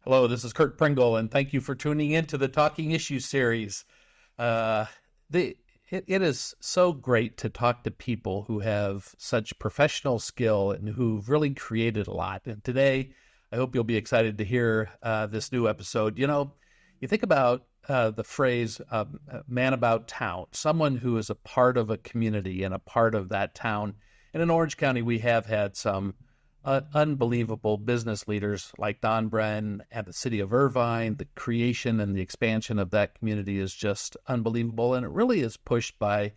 Hello, this is Curt Pringle, and thank you for tuning in to the Talking Issues series. Uh, it is so great to talk to people who have such professional skill and who've really created a lot. And today, I hope you'll be excited to hear this new episode. You know, you think about the phrase man about town, someone who is a part of a community and a part of that town. And in Orange County, we have had some unbelievable business leaders like Don Bren and the city of Irvine. The creation and the expansion of that community is just unbelievable, and it really is pushed by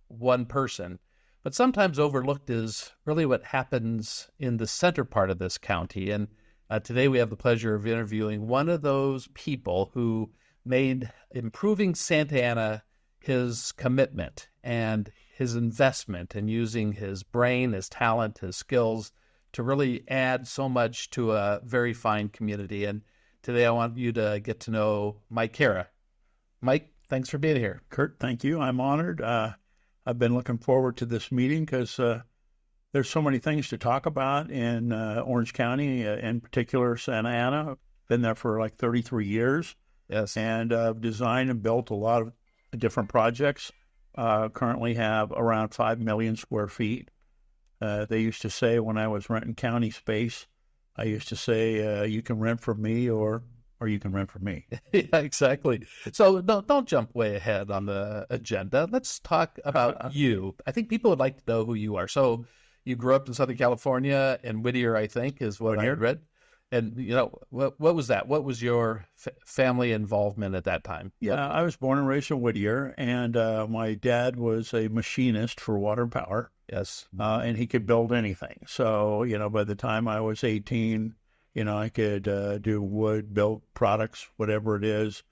one person. But sometimes overlooked is really what happens in the center part of this county. And today we have the pleasure of interviewing one of those people who made improving Santa Ana his commitment and his investment, and using his brain, his talent, his skills to really add so much to a very fine community. And today I want you to get to know Mike Harrah. Mike, thanks for being here. Curt, thank you. I'm honored. I've been looking forward to this meeting because there's so many things to talk about in Orange County, in particular Santa Ana. Been there for like 33 years. Yes. And designed and built a lot of different projects. Currently have around 5 million square feet. They used to say when I was renting county space, I used to say, you can rent from me or you can rent from me. Yeah, exactly. So don't jump way ahead on the agenda. Let's talk about you. I think people would like to know who you are. So you grew up in Southern California, in Whittier, I think, is what I read. And, you know, what was that? What was your family involvement at that time? Yeah, I was born and raised in Whittier, and my dad was a machinist for water and power. Yes. And he could build anything. So, you know, by the time I was 18, you know, I could do wood, build products, whatever it is,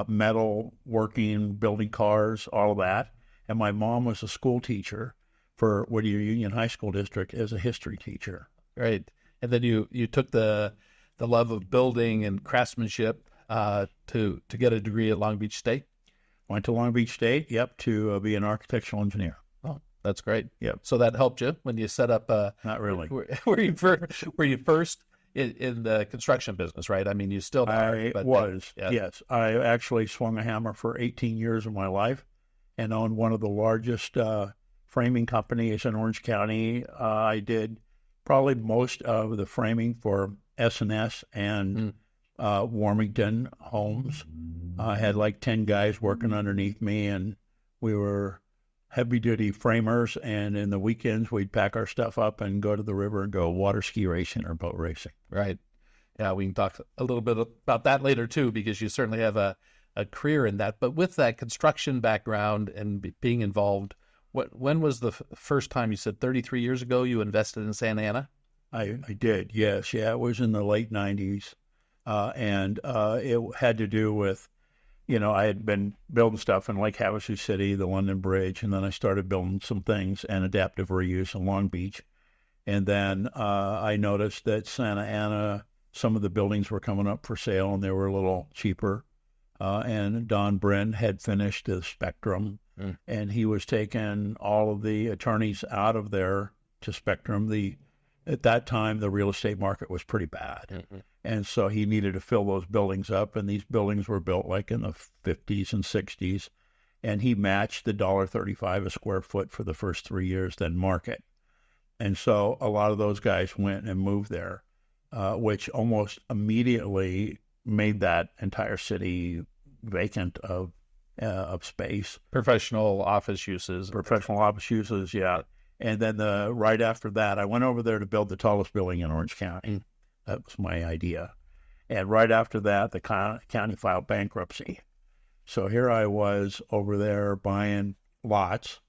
metal, working, building cars, all of that. And my mom was a school teacher for Whittier Union High School District as a history teacher. Right. And then you took the love of building and craftsmanship to get a degree at Long Beach State? Went to Long Beach State, to be an architectural engineer. Oh, that's great. Yep. So that helped you when you set up? Not really. Were you first in the construction business, right? I mean, you still are. I but was, yeah. Yes. I actually swung a hammer for 18 years of my life and owned one of the largest framing companies in Orange County. I did probably most of the framing for S&S and Warmington Homes. I had like 10 guys working underneath me, and we were heavy-duty framers, and in the weekends we'd pack our stuff up and go to the river and go water ski racing or boat racing. Right. Yeah, we can talk a little bit about that later, too, because you certainly have a career in that. But with that construction background and being involved, when was the first time you said 33 years ago you invested in Santa Ana? I did, yes. Yeah, it was in the late 90s. And it had to do with, you know, I had been building stuff in Lake Havasu City, the London Bridge, and then I started building some things and adaptive reuse in Long Beach. And then I noticed that Santa Ana, some of the buildings were coming up for sale and they were a little cheaper. And Don Bren had finished the Spectrum, and he was taking all of the attorneys out of there to Spectrum. At that time, the real estate market was pretty bad. Mm-hmm. And so he needed to fill those buildings up, and these buildings were built like in the 50s and 60s. And he matched the $1.35 a square foot for the first 3 years, then market. And so a lot of those guys went and moved there, which almost immediately made that entire city vacant of space. Professional office uses. Yeah. And then right after that, I went over there to build the tallest building in Orange County. That was my idea. And right after that, the county filed bankruptcy. So here I was over there buying lots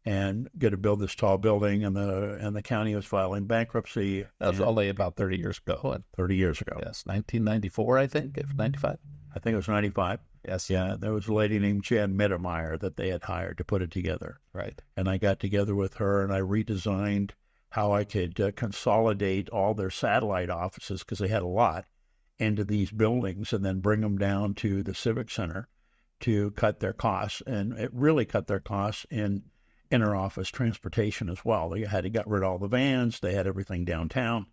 and going to build this tall building, and the county was filing bankruptcy. That was only about 30 years ago. 30 years ago. Yes, 1994, I think, if 95. I think it was 95. Yes. Yeah, there was a lady named Jan Mittermeier that they had hired to put it together. Right. And I got together with her, and I redesigned how I could consolidate all their satellite offices, because they had a lot, into these buildings, and then bring them down to the Civic Center to cut their costs. And it really cut their costs in inter-office transportation as well. They had to get rid of all the vans. They had everything downtown.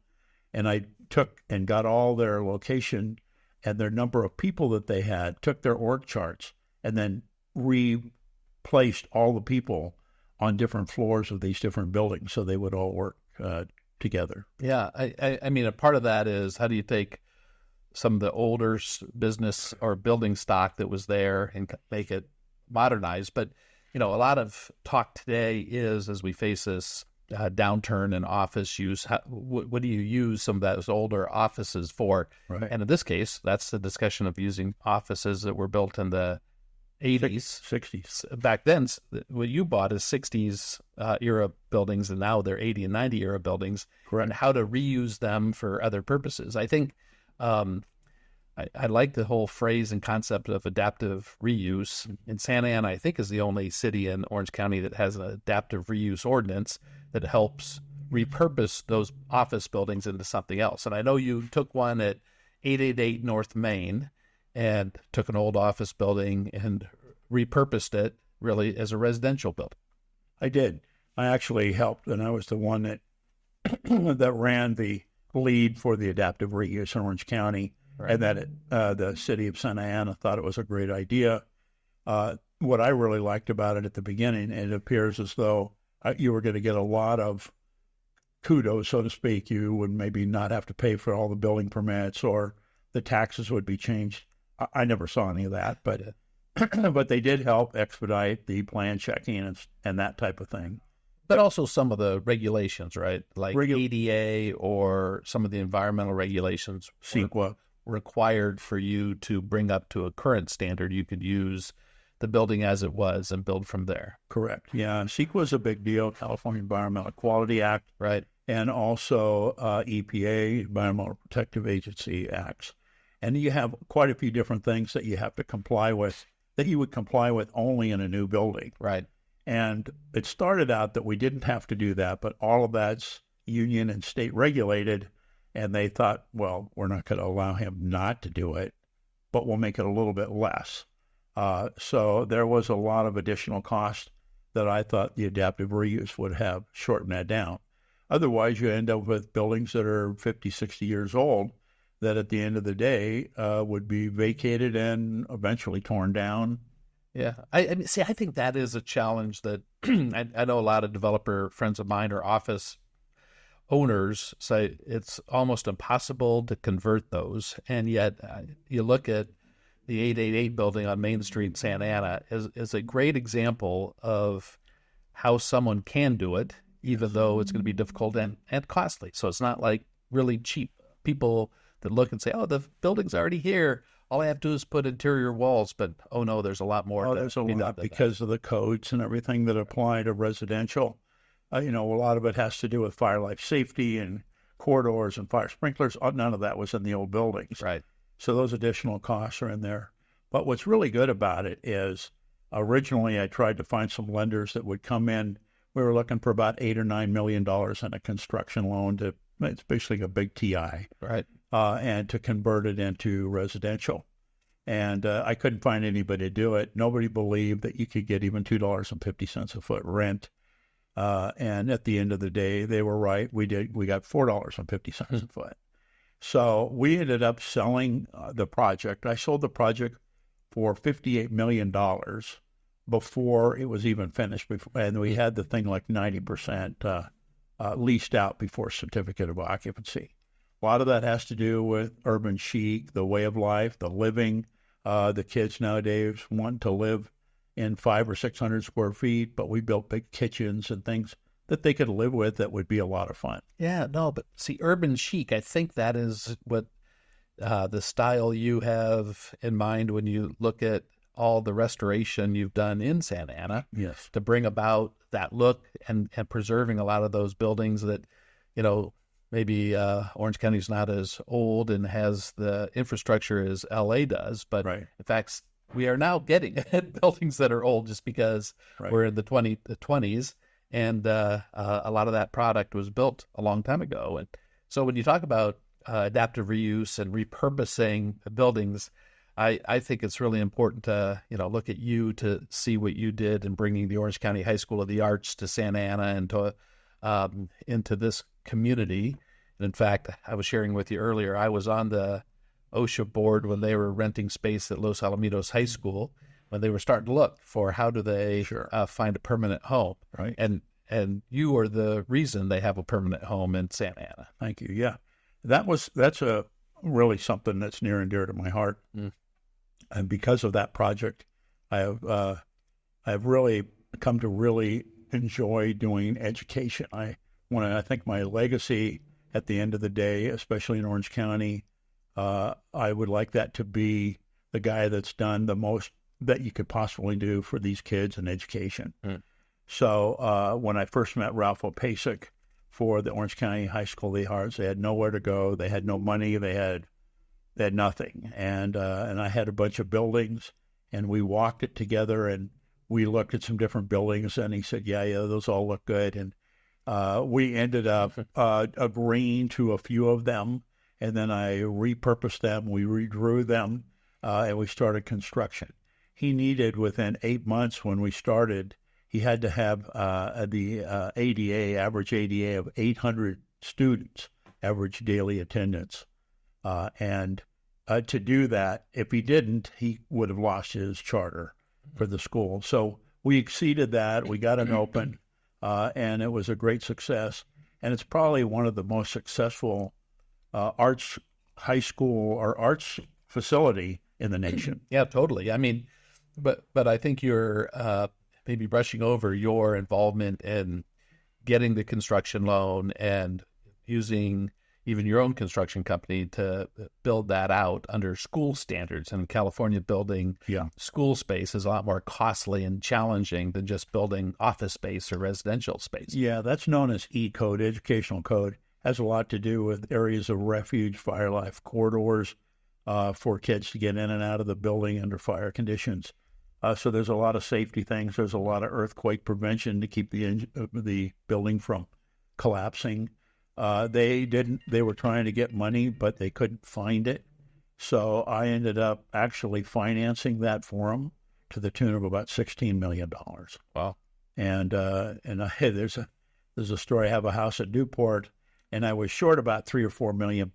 And I took and got all their location and their number of people that they had, took their org charts and then replaced all the people on different floors of these different buildings so they would all work together. Yeah, I mean, a part of that is how do you take some of the older business or building stock that was there and make it modernized? But, a lot of talk today is, as we face this downturn in office use, what do you use some of those older offices for? Right. And in this case, that's the discussion of using offices that were built in the 80s, 60s. Back then, what you bought is 60s era buildings, and now they're 80 and 90 era buildings. Correct. And how to reuse them for other purposes. I think I like the whole phrase and concept of adaptive reuse. And Santa Ana, I think, is the only city in Orange County that has an adaptive reuse ordinance that helps repurpose those office buildings into something else. And I know you took one at 888 North Main and took an old office building and repurposed it really as a residential building. I did. I actually helped, and I was the one that that ran the lead for the adaptive reuse in Orange County. Right. And that the city of Santa Ana thought it was a great idea. What I really liked about it at the beginning, it appears as though you were going to get a lot of kudos, so to speak. You would maybe not have to pay for all the building permits, or the taxes would be changed. I never saw any of that, but but they did help expedite the plan checking and that type of thing. But also some of the regulations, right? Like ADA or some of the environmental regulations. CEQA. Required for you to bring up to a current standard. You could use the building as it was and build from there. Correct. Yeah. CEQA is a big deal, California Environmental Quality Act. Right. And also EPA, Environmental Protective Agency Acts. And you have quite a few different things that you have to comply with, that you would comply with only in a new building. Right. And it started out that we didn't have to do that, but all of that's union and state regulated. And they thought, well, we're not going to allow him not to do it, but we'll make it a little bit less. So there was a lot of additional cost that I thought the adaptive reuse would have shortened that down. Otherwise, you end up with buildings that are 50, 60 years old that at the end of the day would be vacated and eventually torn down. Yeah. I think that is a challenge that I know a lot of developer friends of mine or office owners say it's almost impossible to convert those. And yet you look at the 888 building on Main Street in Santa Ana is a great example of how someone can do it, even though it's going to be difficult and costly. So it's not like really cheap. People that look and say, oh, the building's already here. All I have to do is put interior walls. But, oh, no, there's a lot more. Oh, there's a lot because of the codes and everything that apply to residential. A lot of it has to do with fire life safety and corridors and fire sprinklers. None of that was in the old buildings. Right. So those additional costs are in there. But what's really good about it is originally I tried to find some lenders that would come in. We were looking for about $8 or $9 million in a construction loan it's basically a big TI. Right. And to convert it into residential. And I couldn't find anybody to do it. Nobody believed that you could get even $2.50 a foot rent. And at the end of the day, they were right. We got $4.50 a foot. So we ended up selling the project. I sold the project for $58 million before it was even finished. And we had the thing like 90% leased out before certificate of occupancy. A lot of that has to do with urban chic, the way of life, the living. The kids nowadays want to live in 500 or 600 square feet, but we built big kitchens and things that they could live with that would be a lot of fun. Yeah, no, but see, urban chic, I think that is what the style you have in mind when you look at all the restoration you've done in Santa Ana. Yes. To bring about that look and preserving a lot of those buildings that, maybe Orange County's not as old and has the infrastructure as LA does, but right. In fact, we are now getting buildings that are old just because right. we're in the 20s, and a lot of that product was built a long time ago. And so when you talk about adaptive reuse and repurposing buildings, I think it's really important to look at you to see what you did in bringing the Orange County High School of the Arts to Santa Ana and to into this community. And in fact, I was sharing with you earlier, I was on the OSHA board when they were renting space at Los Alamitos High School, when they were starting to look for how do they find a permanent home. Right. And you are the reason they have a permanent home in Santa Ana. Thank you. Yeah, that's a really something that's near and dear to my heart. And because of that project, I've really come to really enjoy doing education. I think my legacy at the end of the day, especially in Orange County, I would like that to be the guy that's done the most that you could possibly do for these kids in education. So when I first met Ralph Opasek for the Orange County High School of the Arts, they had nowhere to go. They had no money. They had nothing. And I had a bunch of buildings, and we walked it together, and we looked at some different buildings, and he said, yeah, those all look good. And we ended up agreeing to a few of them, and then I repurposed them. We redrew them, and we started construction. He needed, within 8 months when we started, he had to have the average ADA of 800 students, average daily attendance. And to do that, if he didn't, he would have lost his charter for the school. So we exceeded that. We got it open, and it was a great success. And it's probably one of the most successful arts high school or arts facility in the nation. Yeah, totally. I mean, but I think you're maybe brushing over your involvement in getting the construction loan and using even your own construction company to build that out under school standards. And in California, building school space is a lot more costly and challenging than just building office space or residential space. Yeah, that's known as E-code, educational code. Has a lot to do with areas of refuge, fire life corridors for kids to get in and out of the building under fire conditions. So there's a lot of safety things. There's a lot of earthquake prevention to keep the building from collapsing. They were trying to get money, but they couldn't find it. So I ended up actually financing that for them to the tune of about $16 million. Wow. And there's a story. I have a house at Newport, and I was short about $3 or $4 million,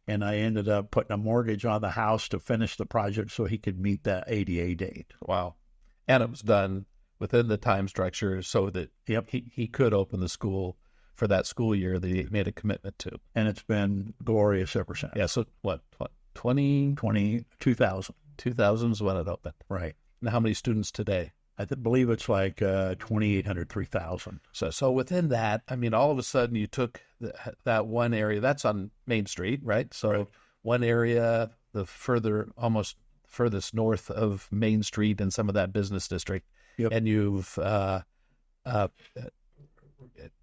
and I ended up putting a mortgage on the house to finish the project so he could meet that ADA date. Wow. And it was done within the time structure so that he could open the school for that school year that he made a commitment to. And it's been glorious ever since. Yeah, so what 2000 is when it opened. Right. Now, how many students today? I believe it's like 2,800, 3,000. So within that, I mean, all of a sudden you took that one area, that's on Main Street, right? So one area, the almost furthest north of Main Street and some of that business district, and you've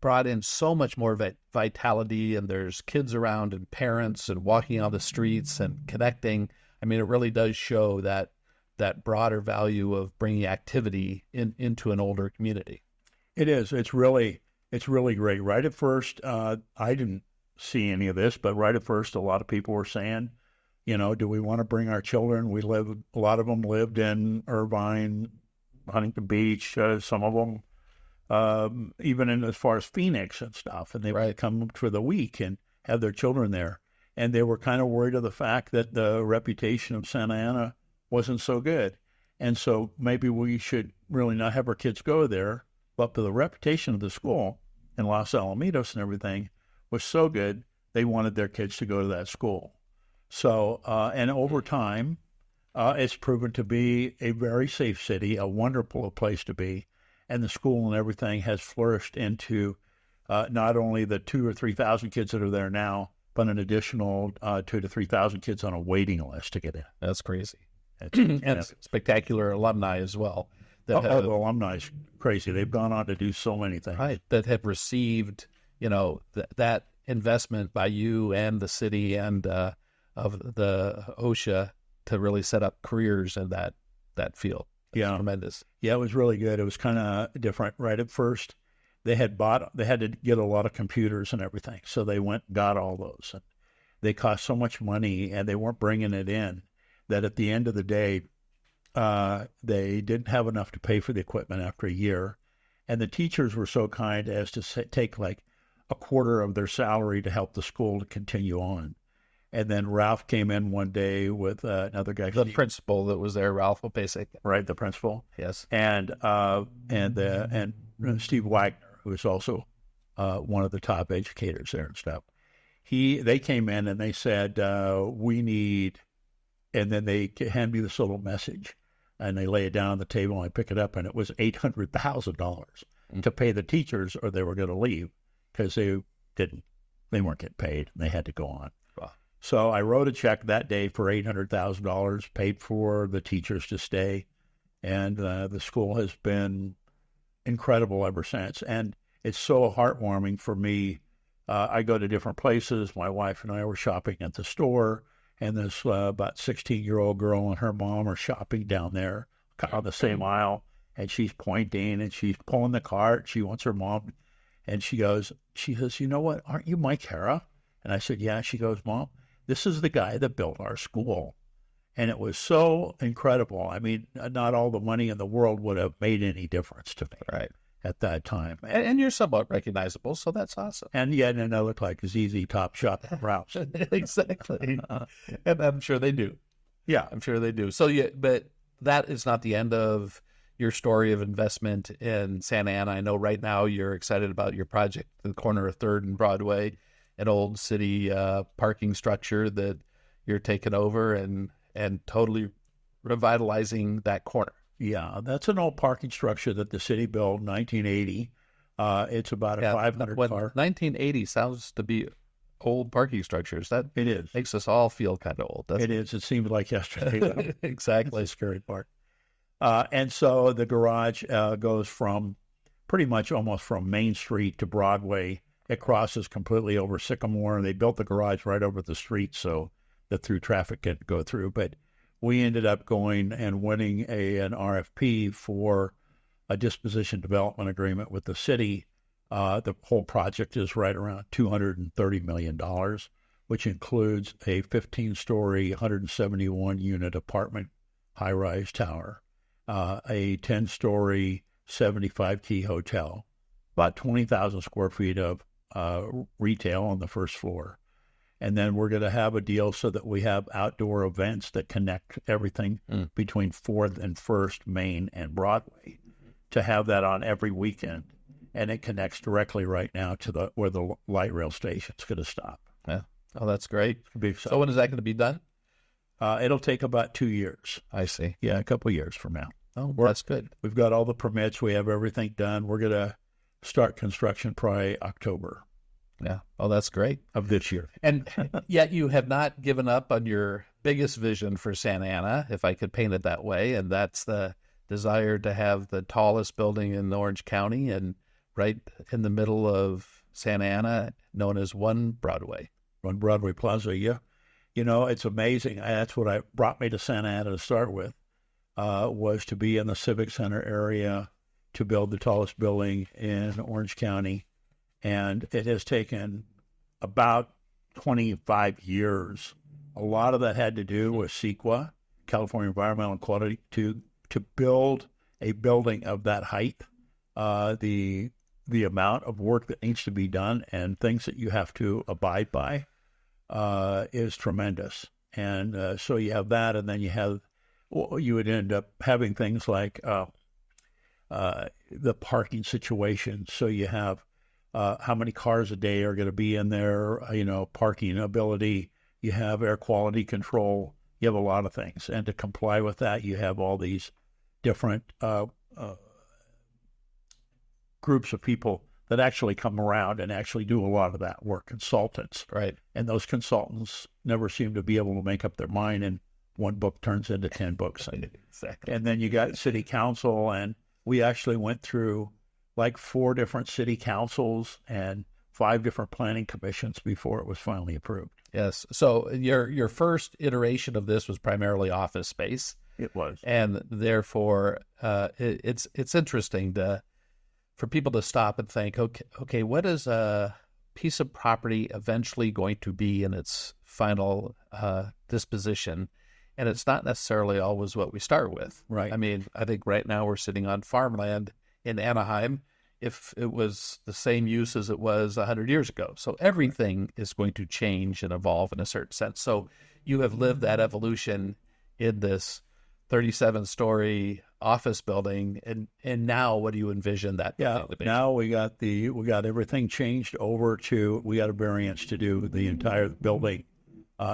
brought in so much more vitality, and there's kids around and parents and walking on the streets and connecting. I mean, it really does show that broader value of bringing activity into an older community. It is. It's really great. Right at first, I didn't see any of this, but right at first, a lot of people were saying, do we want to bring our children? A lot of them lived in Irvine, Huntington Beach, some of them, even in as far as Phoenix and stuff. And they would come for the week and have their children there. And they were kind of worried of the fact that the reputation of Santa Ana wasn't so good. And so maybe we should really not have our kids go there, but the reputation of the school in Los Alamitos and everything was so good, they wanted their kids to go to that school. So, and over time, it's proven to be a very safe city, a wonderful place to be. And the school and everything has flourished into not only the 2,000 or 3,000 kids that are there now, but an additional 2,000 to 3,000 kids on a waiting list to get in. That's crazy. And spectacular alumni as well. The alumni is crazy. They've gone on to do so many things. Right, that have received, that investment by you and the city and of the OSHA to really set up careers in that field. That's tremendous. Yeah, it was really good. It was kind of different. Right at first, they had to get a lot of computers and everything, so they went and got all those. And they cost so much money, and they weren't bringing it in, that at the end of the day, they didn't have enough to pay for the equipment after a year. And the teachers were so kind as to take like a quarter of their salary to help the school to continue on. And then Ralph came in one day with another guy. The principal that was there, Ralph Opasek. Right, the principal. Yes. And Steve Wagner, who is also one of the top educators there and stuff. They came in and they said, we need, and then they hand me this little message, and they lay it down on the table, and I pick it up, and it was $800,000 to pay the teachers, or they were going to leave because they weren't getting paid, and they had to go on. Wow. So I wrote a check that day for $800,000, paid for the teachers to stay, and the school has been incredible ever since. And it's so heartwarming for me. I go to different places. My wife and I were shopping at the store, and this about 16-year-old girl and her mom are shopping down there on the same aisle, and she's pointing, and she's pulling the cart. She wants her mom, and she says, you know what, aren't you Mike Harrah? And I said, yeah. She goes, Mom, this is the guy that built our school. And it was so incredible. I mean, not all the money in the world would have made any difference to me. Right. At that time. And you're somewhat recognizable, so that's awesome. And yeah, and I look like ZZ Top shot Ralph. Exactly. And I'm sure they do. Yeah. I'm sure they do. So, but that is not the end of your story of investment in Santa Ana. I know right now you're excited about your project, the corner of 3rd and Broadway, an old city parking structure that you're taking over and totally revitalizing that corner. Yeah, that's an old parking structure that the city built in 1980. It's about a 500 car. 1980 sounds to be old parking structures. That it is. Makes us all feel kind of old. It is. It seems like yesterday. Exactly. That's the scary part. And so the garage goes from pretty much almost from Main Street to Broadway. It crosses completely over Sycamore, and they built the garage right over the street so that through traffic could go through. But we ended up going and winning an RFP for a disposition development agreement with the city. The whole project is right around $230 million, which includes a 15-story, 171-unit apartment high-rise tower, a 10-story, 75-key hotel, about 20,000 square feet of retail on the first floor. And then we're going to have a deal so that we have outdoor events that connect everything between 4th and 1st, Main, and Broadway, to have that on every weekend. And it connects directly right now to where the light rail station's going to stop. Yeah. Oh, that's great. So when is that going to be done? It'll take about 2 years. I see. Yeah, a couple of years from now. Oh, that's good. We've got all the permits. We have everything done. We're going to start construction probably October. Yeah. Oh, that's great. Of this year. And yet you have not given up on your biggest vision for Santa Ana, if I could paint it that way, and that's the desire to have the tallest building in Orange County and right in the middle of Santa Ana, known as One Broadway. One Broadway Plaza, yeah. You know, it's amazing. That's what brought me to Santa Ana to start with, was to be in the Civic Center area, to build the tallest building in Orange County. And it has taken about 25 years. A lot of that had to do with CEQA, California Environmental Quality, to build a building of that height. The amount of work that needs to be done and things that you have to abide by is tremendous. And so you have that, and then you would end up having things like the parking situation. So you have how many cars a day are going to be in there, parking ability. You have air quality control. You have a lot of things. And to comply with that, you have all these different groups of people that actually come around and actually do a lot of that work, consultants. Right. And those consultants never seem to be able to make up their mind, and one book turns into 10 books. Exactly. And then you got city council, and we actually went through like 4 different city councils and 5 different planning commissions before it was finally approved. Yes. So your first iteration of this was primarily office space. It was. And therefore, it's interesting for people to stop and think, okay, what is a piece of property eventually going to be in its final disposition? And it's not necessarily always what we start with. Right. I mean, I think right now we're sitting on farmland in Anaheim, if it was the same use as it was 100 years ago. So everything is going to change and evolve in a certain sense. So you have lived that evolution in this 37-story office building, and now what do you envision that building to be? Now we got everything changed over to, we got a variance to do the entire building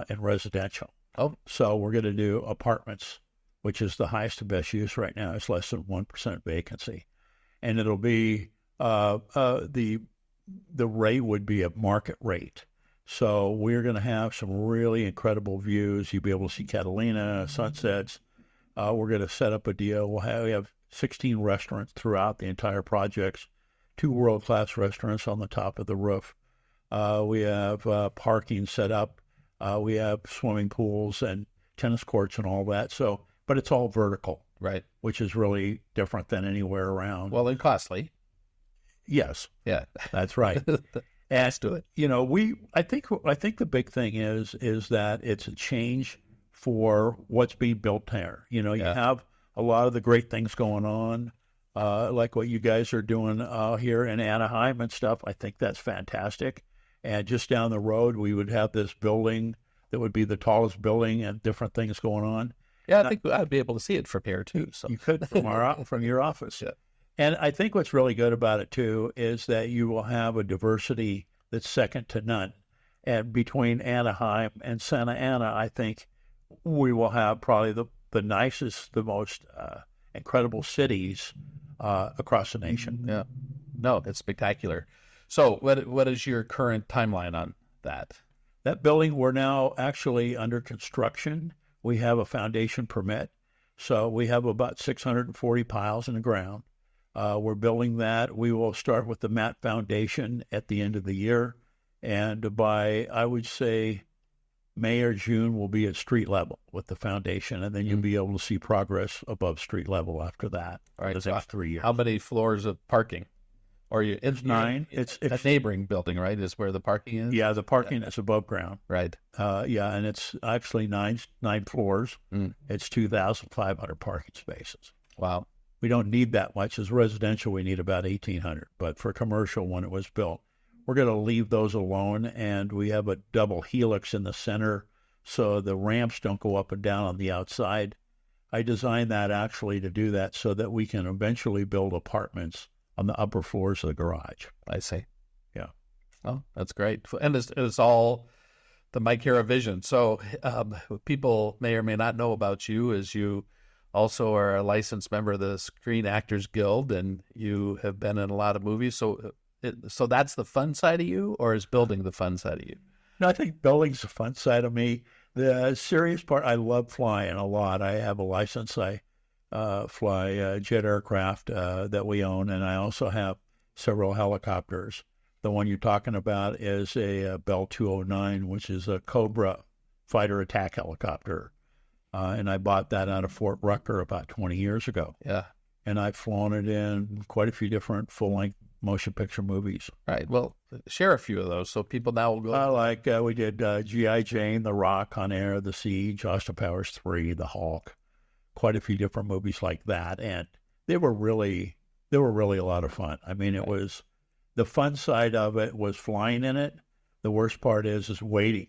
in residential. Oh, so we're going to do apartments, which is the highest and best use right now. It's less than 1% vacancy, and it'll be the rate would be a market rate. So we're going to have some really incredible views. You'll be able to see Catalina, sunsets. We're going to set up a deal. We have 16 restaurants throughout the entire projects, 2 world-class restaurants on the top of the roof. We have parking set up. We have swimming pools and tennis courts and all that. So, but it's all vertical, right, which is really different than anywhere around. Well, and costly. Yes. Yeah, that's right. Let's do it. I think the big thing is that it's a change for what's being built there. You have a lot of the great things going on, like what you guys are doing here in Anaheim and stuff. I think that's fantastic. And just down the road, we would have this building that would be the tallest building and different things going on. Yeah, I think I'd be able to see it from here too. So you could from your office. Yeah. And I think what's really good about it too is that you will have a diversity that's second to none. And between Anaheim and Santa Ana, I think we will have probably the nicest, the most incredible cities across the nation. Yeah, no, it's spectacular. So what is your current timeline on that? That building, we're now actually under construction. We have a foundation permit. So we have about 640 piles in the ground. We're building that. We will start with the mat foundation at the end of the year. And by, I would say, May or June, we'll be at street level with the foundation. And then you'll be able to see progress above street level after that. All right. The next 3 years. How many floors of parking? Or it's 9. It's a neighboring building, right? Is where the parking is? Yeah, the parking is above ground. Right. And it's actually nine floors. It's 2,500 parking spaces. Wow. We don't need that much. As residential, we need about 1,800. But for commercial, when it was built, we're going to leave those alone. And we have a double helix in the center, so the ramps don't go up and down on the outside. I designed that actually to do that so that we can eventually build apartments on the upper floors of the garage. I see. Yeah. Oh, that's great. And it's all the Mike Harrah vision. So people may or may not know about you, as you also are a licensed member of the Screen Actors Guild, and you have been in a lot of movies. So that's the fun side of you, or is building the fun side of you? No, I think building's the fun side of me. The serious part, I love flying a lot. I have a license. I fly jet aircraft that we own, and I also have several helicopters. The one you're talking about is a Bell 209, which is a Cobra fighter attack helicopter. And I bought that out of Fort Rucker about 20 years ago. Yeah. And I've flown it in quite a few different full-length motion picture movies. Right. Well, share a few of those so people now will go. We did G.I. Jane, The Rock, Con Air, The Siege, Austin Powers 3, The Hulk. Quite a few different movies like that, and they were really a lot of fun. I mean, it was the fun side of it was flying in it. The worst part is waiting.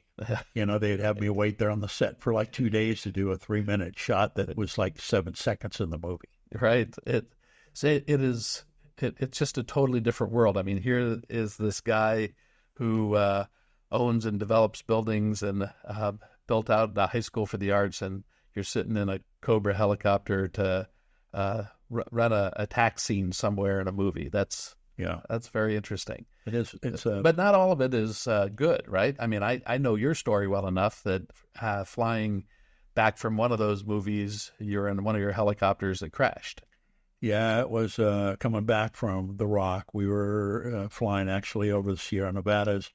They'd have me wait there on the set for like 2 days to do a 3-minute shot that was like 7 seconds in the movie. Right. It's just a totally different world. I mean, here is this guy who owns and develops buildings and built out the High School for the Arts, and you're sitting in a Cobra helicopter to run a attack scene somewhere in a movie. That's very interesting. It is. But not all of it is good, right? I mean, I know your story well enough that flying back from one of those movies, you're in one of your helicopters that crashed. Yeah, it was coming back from The Rock. We were flying actually over the Sierra Nevadas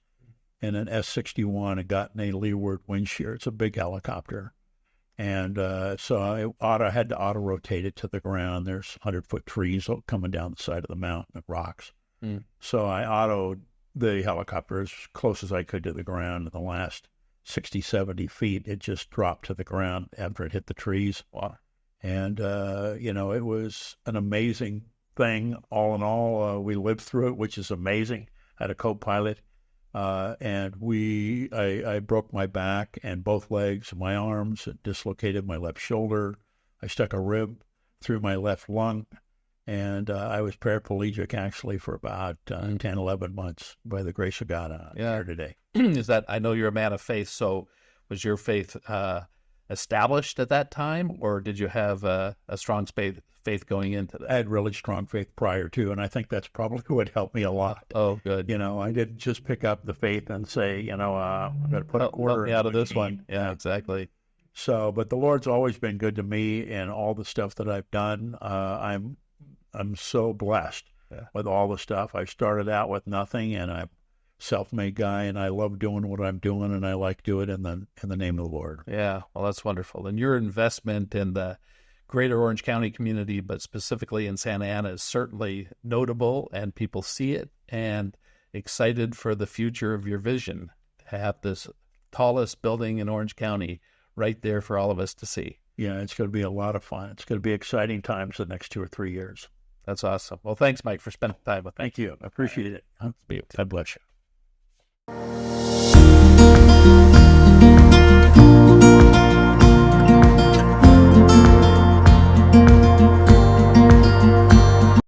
in an S-61 and got in a leeward wind shear. It's a big helicopter. And so I had to auto-rotate it to the ground. There's 100-foot trees coming down the side of the mountain and rocks. So I autoed the helicopter as close as I could to the ground. In the last 60, 70 feet, it just dropped to the ground after it hit the trees. Wow. And, it was an amazing thing. All in all, we lived through it, which is amazing. I had a co-pilot, and I broke my back and both legs and my arms, and dislocated my left shoulder. I stuck a rib through my left lung, and I was paraplegic actually for about 10, 11 months by the grace of God. I'm here today. Is that, I know you're a man of faith, so was your faith established at that time, or did you have a strong faith going into that? I had really strong faith prior to, and I think that's probably what helped me a lot. Oh, good. I didn't just pick up the faith and say, I'm going to put a quarter out of this one. Yeah, exactly. So, but the Lord's always been good to me and all the stuff that I've done. I'm so blessed with all the stuff. I started out with nothing, and I'm a self-made guy, and I love doing what I'm doing, and I like doing it in the name of the Lord. Yeah, well, that's wonderful. And your investment in the greater Orange County community, but specifically in Santa Ana, is certainly notable, and people see it and excited for the future of your vision to have this tallest building in Orange County right there for all of us to see. Yeah, it's going to be a lot of fun. It's going to be exciting times the next 2 or 3 years. That's awesome. Well, thanks, Mike, for spending time with me. Thank you. I appreciate it. God bless you.